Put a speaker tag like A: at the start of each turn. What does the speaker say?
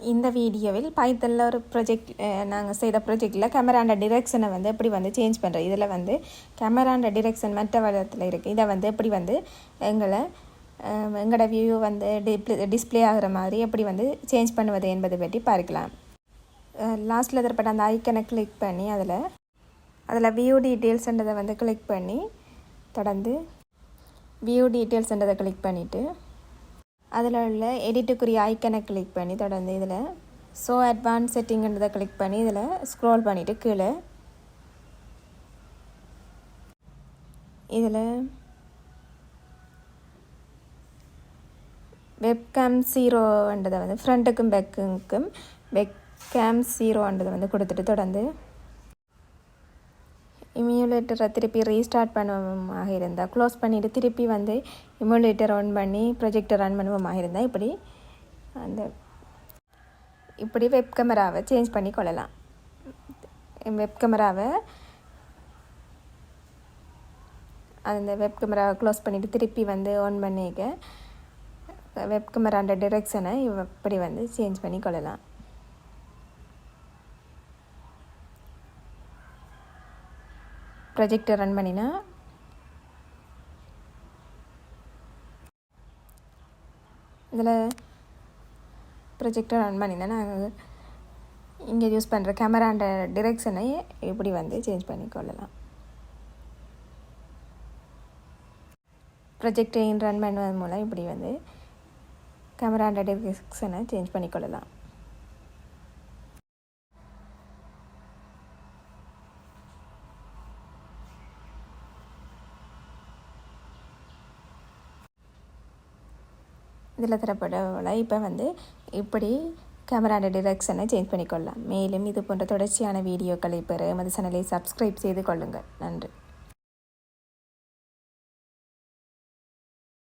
A: இந்த வீடியோவில் பைத்தனில் ஒரு ப்ரொஜெக்ட் நாங்கள் செய்த ப்ரொஜெக்டில் கேமராண்ட டிரெக்ஷனை வந்து எப்படி வந்து சேஞ்ச் பண்ணுறோம். இதில் வந்து கேமராண்ட டிரெக்ஷன் மற்ற வளத்தில் இருக்குது. இதை வந்து எப்படி வந்து எங்களோட வியூ வந்து டிஸ்பிளே ஆகிற மாதிரி எப்படி வந்து சேஞ்ச் பண்ணுவது என்பதை பற்றி பார்க்கலாம். லாஸ்ட்டில் தரப்பட்ட அந்த ஐக்கனை கிளிக் பண்ணி அதில் வியூ டீட்டெயில்ஸ்ன்றதை வந்து கிளிக் பண்ணி தொடர்ந்து வியூ டீட்டெயில்ஸ்ன்றதை கிளிக் பண்ணிவிட்டு அதில் உள்ள எடிட்டுக்குரிய ஐக்கனை கிளிக் பண்ணி தொடர்ந்து இதில் ஸோ அட்வான்ஸ் செட்டிங்ன்றதை கிளிக் பண்ணி இதில் ஸ்க்ரோல் பண்ணிவிட்டு கீழே இதில் வெப்கேம் 0ன்றதை வந்து ஃப்ரண்ட்டுக்கும் பேக்குக்கும் வெப்கேம் 0ன்றதை வந்து கொடுத்துட்டு தொடர்ந்து இம்யூலேட்டரை திருப்பி ரீஸ்டார்ட் பண்ணுவோமாக இருந்தால் க்ளோஸ் பண்ணிவிட்டு திருப்பி வந்து இம்யூலேட்டர் ஆன் பண்ணி ப்ரொஜெக்டர் ரன் பண்ணுவோமாக இருந்தால் இப்படி வெப் கேமராவை சேஞ்ச் பண்ணி கொள்ளலாம். வெப் கேமராவை அந்த வெப் கேமராவை க்ளோஸ் பண்ணிவிட்டு திருப்பி வந்து ஆன் பண்ணிக்க வெப் கேமராண்ட டிரெக்ஷனை இப்படி வந்து சேஞ்ச் பண்ணி கொள்ளலாம். ப்ரொஜெக்டர் ரன் பண்ணினா இதில் ப்ரொஜெக்டர் ரன் பண்ணினா நாங்கள் இங்கே யூஸ் பண்ணுற கேமராண்ட டிரெக்ஷனை இப்படி வந்து சேஞ்ச் பண்ணிக்கொள்ளலாம். ப்ரொஜெக்டர் ரன் பண்ணுவதன் மூலம் இப்படி வந்து கேமராண்ட டிரெக்ஷனை சேஞ்ச் பண்ணிக்கொள்ளலாம். இதில் தரப்பட இப்போ வந்து இப்படி கேமராண்ட டிரெக்ஷனை சேஞ்ச் பண்ணிக்கொள்ளலாம். மேலும் இது போன்ற தொடர்ச்சியான வீடியோக்களை பெற எமது சேனலை சப்ஸ்கிரைப் செய்து கொள்ளுங்கள். நன்றி.